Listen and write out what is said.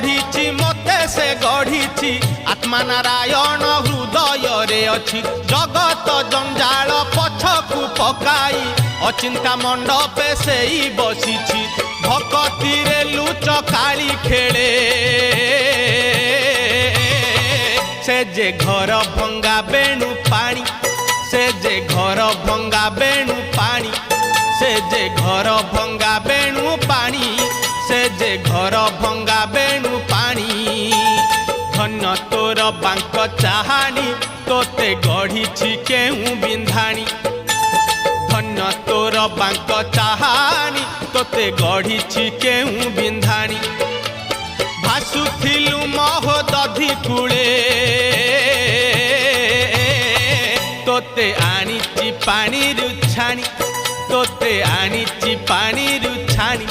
गढ़ी मते से गढ़ी आत्मा नारायण हृदय रे अच्छी जगत जंजाल पछकु पकाई अचिंता मंडपे से ही बसी भक्ति रे लुच काली खेले से जे घर भंगा बेणु पानी से जे घर भंगा बेणु पानी से जे घर भंगा बेणु पानी से जे घर भंगा बेणु पानी धन्य तोर बांक चाहानी तोते गढ़ी केहू बिंधाणी धन्य तोर बांक चाहानी तोते गढ़ी केहू बिंधाणी भासुथिलु महोदधि कूले तोते आनीची पानी रुछाणी तोते आनीची पानी रुछाणी